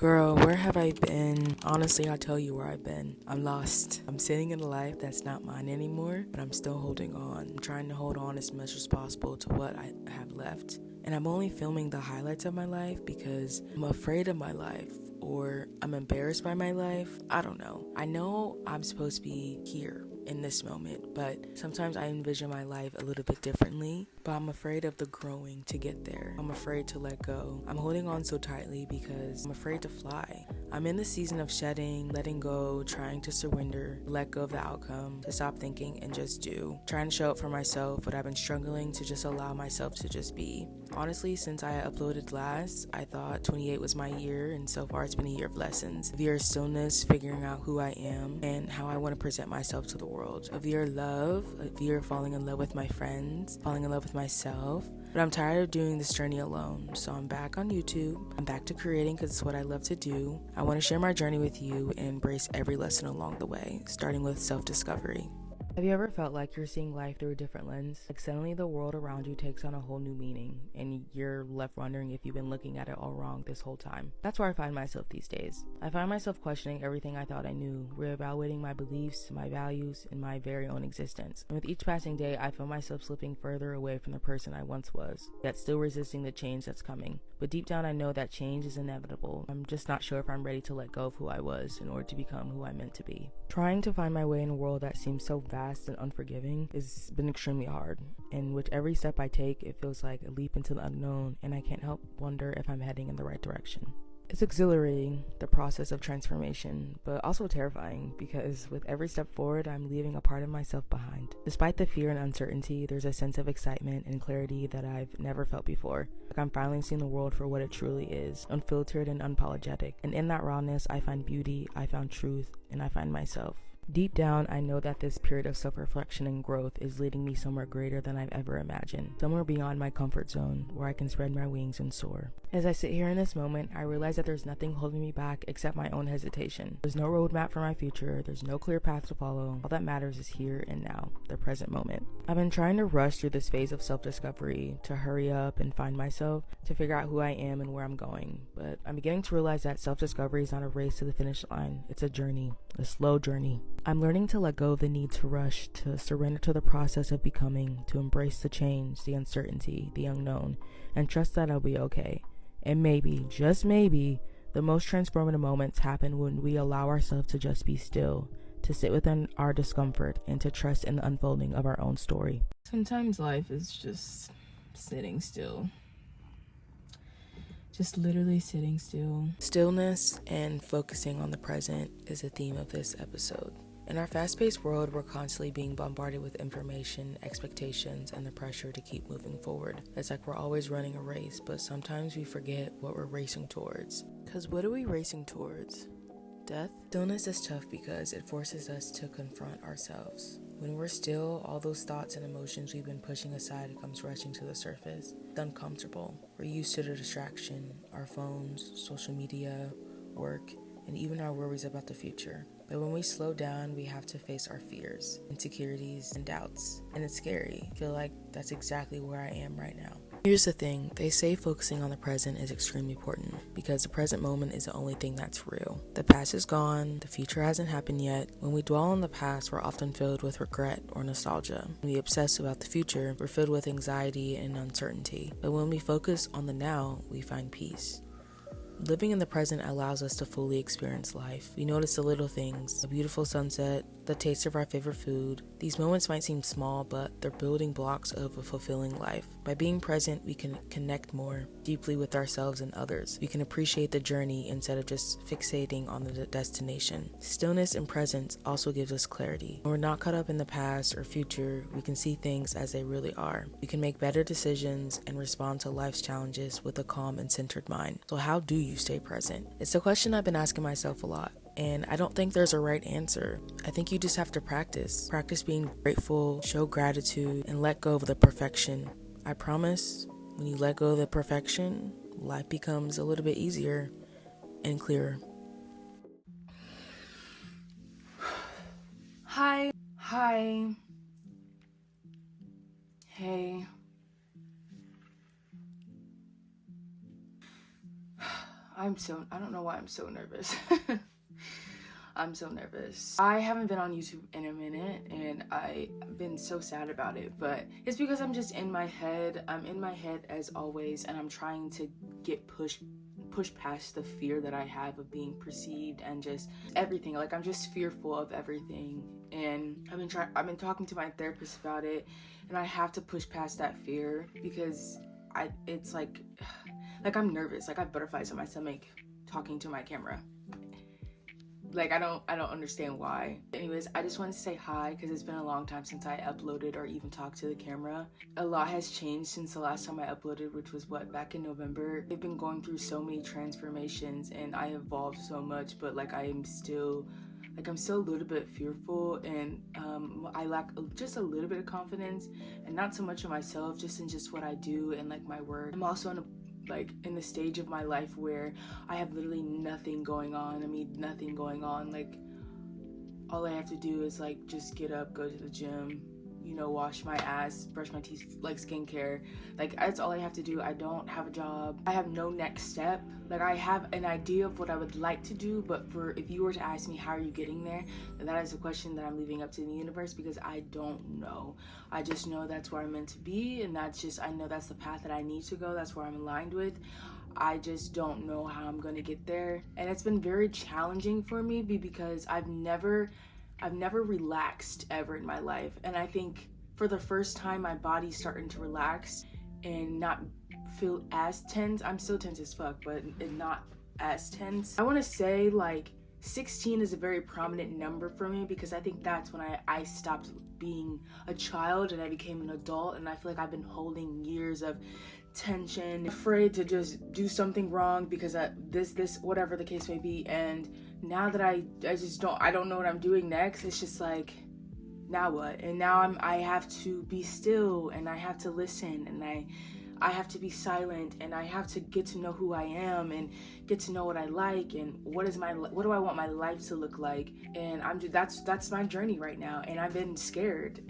Girl, where have I been? Honestly, I'll tell you where I've been. I'm lost. I'm sitting in a life that's not mine anymore, but I'm still holding on. I'm trying to hold on as much as possible to what I have left. And I'm only filming the highlights of my life because I'm afraid of my life or I'm embarrassed by my life. I don't know. I know I'm supposed to be here in this moment, but sometimes I envision my life a little bit differently, but I'm afraid of the growing to get there. I'm afraid to let go. I'm holding on so tightly because I'm afraid to fly. I'm in the season of shedding, letting go, trying to surrender, let go of the outcome, to stop thinking and just do. Trying to show up for myself, but I've been struggling to just allow myself to just be. Honestly, since I uploaded last, I thought 28 was my year, and so far it's been a year of lessons. A year of stillness, figuring out who I am and how I want to present myself to the world. A year of love, a year of falling in love with my friends, falling in love with myself. But I'm tired of doing this journey alone, so I'm back on YouTube. I'm back to creating because it's what I love to do. I want to share my journey with you and embrace every lesson along the way, starting with self-discovery. Have you ever felt like you're seeing life through a different lens? Like suddenly the world around you takes on a whole new meaning and you're left wondering if you've been looking at it all wrong this whole time. That's where I find myself these days. I find myself questioning everything I thought I knew, reevaluating my beliefs, my values, and my very own existence. And with each passing day, I feel myself slipping further away from the person I once was, yet still resisting the change that's coming. But deep down I know that change is inevitable. I'm just not sure if I'm ready to let go of who I was in order to become who I'm meant to be. Trying to find my way in a world that seems so vast and unforgiving has been extremely hard, and with every step I take it feels like a leap into the unknown, and I can't help wonder if I'm heading in the right direction. It's exhilarating, the process of transformation, but also terrifying because with every step forward, I'm leaving a part of myself behind. Despite the fear and uncertainty, there's a sense of excitement and clarity that I've never felt before. Like I'm finally seeing the world for what it truly is, unfiltered and unapologetic. And in that rawness, I find beauty, I found truth, and I find myself. Deep down, I know that this period of self-reflection and growth is leading me somewhere greater than I've ever imagined, somewhere beyond my comfort zone, where I can spread my wings and soar. As I sit here in this moment, I realize that there's nothing holding me back except my own hesitation. There's no roadmap for my future, there's no clear path to follow. All that matters is here and now, the present moment. I've been trying to rush through this phase of self-discovery, to hurry up and find myself, to figure out who I am and where I'm going. But I'm beginning to realize that self-discovery is not a race to the finish line, it's a journey, a slow journey. I'm learning to let go of the need to rush, to surrender to the process of becoming, to embrace the change, the uncertainty, the unknown, and trust that I'll be okay. And maybe, just maybe, the most transformative moments happen when we allow ourselves to just be still, to sit within our discomfort, and to trust in the unfolding of our own story. Sometimes life is just sitting still. Just literally sitting still. Stillness and focusing on the present is a theme of this episode. In our fast-paced world, we're constantly being bombarded with information, expectations, and the pressure to keep moving forward. It's like we're always running a race, but sometimes we forget what we're racing towards. Because what are we racing towards? Death? Stillness is tough because it forces us to confront ourselves. When we're still, all those thoughts and emotions we've been pushing aside comes rushing to the surface. It's uncomfortable. We're used to the distraction, our phones, social media, work, and even our worries about the future. But when we slow down, we have to face our fears, insecurities, and doubts. And it's scary. I feel like that's exactly where I am right now. Here's the thing, they say focusing on the present is extremely important because the present moment is the only thing that's real. The past is gone, the future hasn't happened yet. When we dwell on the past, we're often filled with regret or nostalgia. When we obsess about the future, we're filled with anxiety and uncertainty. But when we focus on the now, we find peace. Living in the present allows us to fully experience life. We notice the little things, a beautiful sunset, the taste of our favorite food. These moments might seem small, but they're building blocks of a fulfilling life. By being present, we can connect more deeply with ourselves and others. We can appreciate the journey instead of just fixating on the destination. Stillness and presence also gives us clarity. When we're not caught up in the past or future, we can see things as they really are. We can make better decisions and respond to life's challenges with a calm and centered mind. So how do you stay present? It's a question I've been asking myself a lot. And I don't think there's a right answer. I think you just have to practice. Practice being grateful, show gratitude, and let go of the perfection. I promise, when you let go of the perfection, life becomes a little bit easier and clearer. Hi. Hey. I don't know why I'm so nervous. I'm so nervous. I haven't been on YouTube in a minute and I've been so sad about it, but it's because I'm just in my head. I'm in my head as always, and I'm trying to get push past the fear that I have of being perceived and just everything. Like, I'm just fearful of everything, and I've been talking to my therapist about it, and I have to push past that fear because it's like I'm nervous. Like, I have butterflies in my stomach talking to my camera. Like, I don't understand why. Anyways, I just wanted to say hi because it's been a long time since I uploaded or even talked to the camera. A lot has changed since the last time I uploaded, which was back in November. I've been going through so many transformations and I evolved so much, but like I'm still a little bit fearful, and I lack just a little bit of confidence, and not so much in myself, just in just what I do and like my work. I'm also in the stage of my life where I have literally nothing going on. I mean, nothing going on. Like, all I have to do is like just get up, go to the gym, you know, wash my ass, brush my teeth, like skincare. Like, that's all I have to do. I don't have a job. I have no next step. Like, I have an idea of what I would like to do, but if you were to ask me how are you getting there, then that is a question that I'm leaving up to the universe, because I don't know. I just know that's where I'm meant to be, and I know that's the path that I need to go. That's where I'm aligned with. I just don't know how I'm gonna get there, and it's been very challenging for me because I've never relaxed ever in my life, and I think for the first time my body's starting to relax and not feel as tense. I'm still tense as fuck, but not as tense. I want to say like 16 is a very prominent number for me, because I think that's when I stopped being a child and I became an adult, and I feel like I've been holding years of tension, afraid to just do something wrong because this whatever the case may be. And now that I don't know what I'm doing next, it's just like, now what? And now I have to be still, and I have to listen, and I have to be silent, and I have to get to know who I am and get to know what I like and what do I want my life to look like. And that's my journey right now, and I've been scared,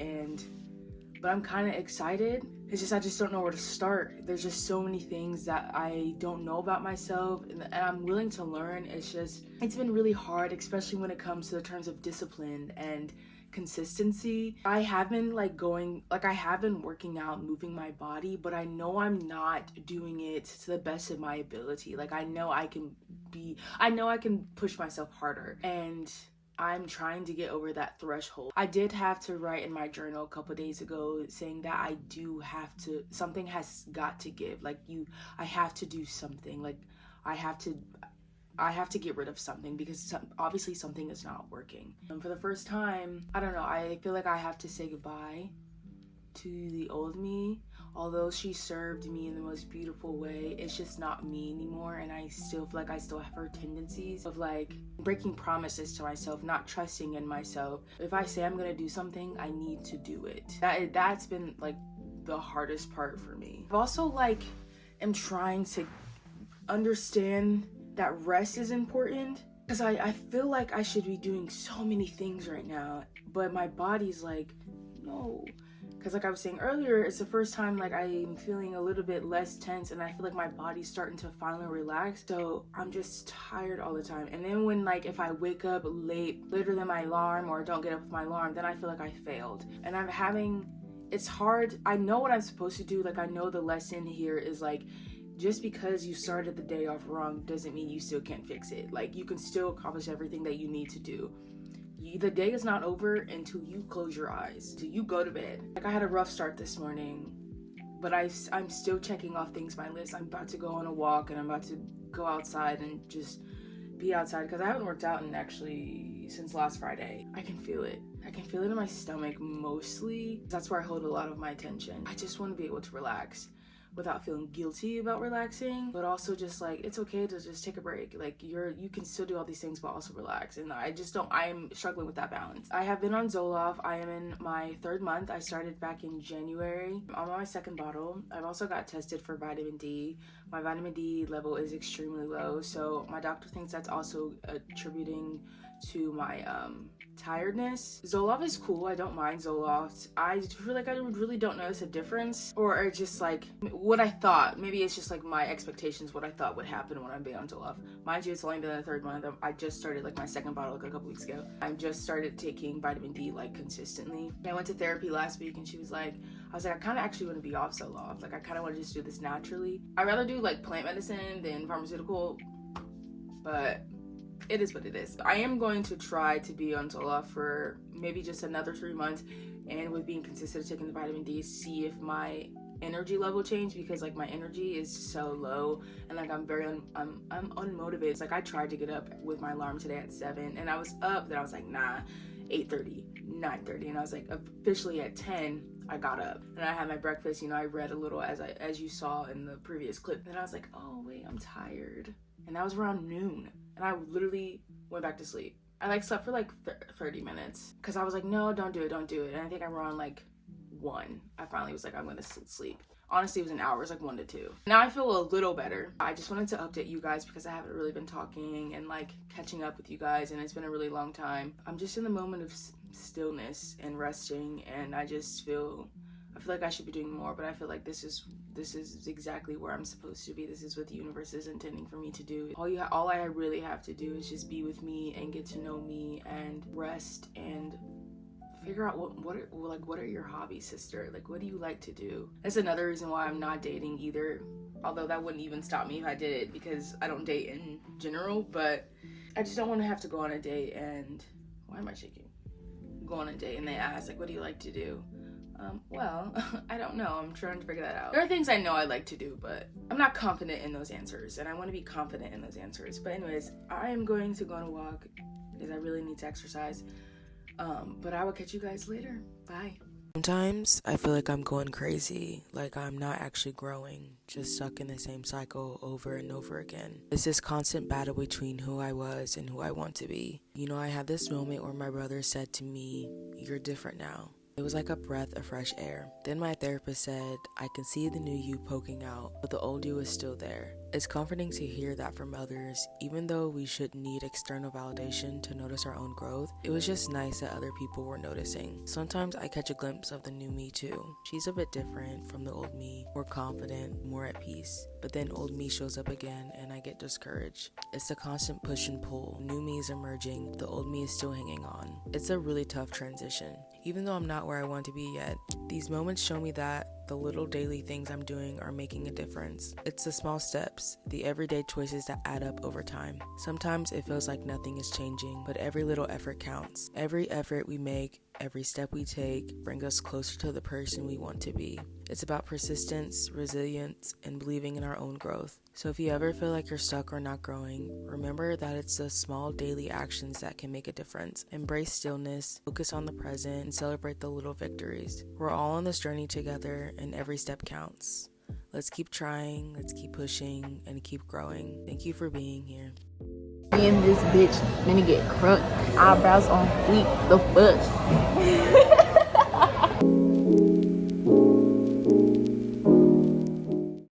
but I'm kind of excited. It's just I just don't know where to start. There's just so many things that I don't know about myself, and I'm willing to learn. It's been really hard, especially when it comes to the terms of discipline and consistency. I have been working out, moving my body, but I know I'm not doing it to the best of my ability. Like, I know I can push myself harder, and I'm trying to get over that threshold. I did have to write in my journal a couple days ago saying that something has got to give. Like, I have to do something. Like, I have to get rid of something, because obviously something is not working. And for the first time, I don't know, I feel like I have to say goodbye to the old me. Although she served me in the most beautiful way, it's just not me anymore, and I still feel like I still have her tendencies of like breaking promises to myself, not trusting in myself. If I say I'm gonna do something, I need to do it. That's been like the hardest part for me. I've also am trying to understand that rest is important, because I feel like I should be doing so many things right now, but my body's like, no. Because like I was saying earlier, it's the first time like I'm feeling a little bit less tense, and I feel like my body's starting to finally relax. So I'm just tired all the time. And then when if I wake up later than my alarm, or don't get up with my alarm, then I feel like I failed. And it's hard. I know what I'm supposed to do. Like, I know the lesson here is like, just because you started the day off wrong doesn't mean you still can't fix it. Like, you can still accomplish everything that you need to do. The day is not over until you close your eyes, till you go to bed. Like, I had a rough start this morning, but I'm still checking off things on my list. I'm about to go on a walk, and I'm about to go outside and just be outside, because I haven't worked out since last Friday. I can feel it. I can feel it in my stomach mostly. That's where I hold a lot of my attention. I just want to be able to relax without feeling guilty about relaxing, but also just like, it's okay to just take a break. Like, you can still do all these things but also relax, and I'm struggling with that balance. I have been on Zoloft. I am in my 3rd month. I started back in January. I'm on my 2nd bottle. I've also got tested for vitamin D, My vitamin D level is extremely low, so my doctor thinks that's also attributing to my tiredness. Zoloft is cool, I don't mind Zoloft. I feel like I really don't notice a difference, or just like what I thought. Maybe it's just like my expectations, what I thought would happen when I'm being on Zoloft. Mind you, it's only been the 3rd month. I just started like my 2nd bottle like a couple weeks ago. I just started taking vitamin D like consistently. I went to therapy last week and she was like, I was like, I kind of actually want to be off Zoloft. Like I kind of want to just do this naturally. I'd rather do like plant medicine than pharmaceutical, but it is what it is. I am going to try to be on Zoloft for maybe just another 3 months, and with being consistent taking the vitamin D, see if my energy level change, because like my energy is so low and like I'm unmotivated. It's like I tried to get up with my alarm today at 7 and I was up, then I was like, nah, 8:30, 9:30, and I was like officially at 10 I got up and I had my breakfast. I read a little as you saw in the previous clip, and I was like, oh wait, I'm tired, and that was around noon. And I literally went back to sleep. I like slept for like 30 minutes because I was like, no, don't do it. And I think I were on like 1. I finally was like, I'm gonna sleep. Honestly, it was an hour. It was like 1 to 2. Now I feel a little better. I just wanted to update you guys because I haven't really been talking and like catching up with you guys, and it's been a really long time. I'm just in the moment of stillness and resting, and I feel like I should be doing more, but I feel like this is exactly where I'm supposed to be. This is what the universe is intending for me to do. All I really have to do is just be with me and get to know me and rest and figure out what are your hobbies, sister? Like, what do you like to do? That's another reason why I'm not dating either, although that wouldn't even stop me if I did it, because I don't date in general. But I just don't want to have to go on a date and why am I shaking? Go on a date and they ask like, what do you like to do? Well, I don't know. I'm trying to figure that out. There are things I know I like to do, but I'm not confident in those answers, and I want to be confident in those answers. But anyways, I am going to go on a walk because I really need to exercise. But I will catch you guys later. Bye. Sometimes I feel like I'm going crazy, like I'm not actually growing, just stuck in the same cycle over and over again. It's this constant battle between who I was and who I want to be. I had this moment where my brother said to me, "You're different now." It was like a breath of fresh air. Then my therapist said, I can see the new you poking out, but the old you is still there. It's comforting to hear that from others, even though we shouldn't need external validation to notice our own growth. It was just nice that other people were noticing. Sometimes I catch a glimpse of the new me too. She's a bit different from the old me, more confident, more at peace. But then old me shows up again and I get discouraged. It's a constant push and pull. New me is emerging, the old me is still hanging on. It's a really tough transition. Even though I'm not where I want to be yet, these moments show me that the little daily things I'm doing are making a difference. It's the small steps, the everyday choices that add up over time. Sometimes it feels like nothing is changing, but every little effort counts. Every effort we make, every step we take brings us closer to the person we want to be. It's about persistence, resilience, and believing in our own growth. So if you ever feel like you're stuck or not growing, remember that it's the small daily actions that can make a difference. Embrace stillness, focus on the present, and celebrate the little victories. We're all on this journey together, and every step counts. Let's keep trying, let's keep pushing, and keep growing. Thank you for being here. In this bitch, then get crunk, eyebrows on fleek, the fuck.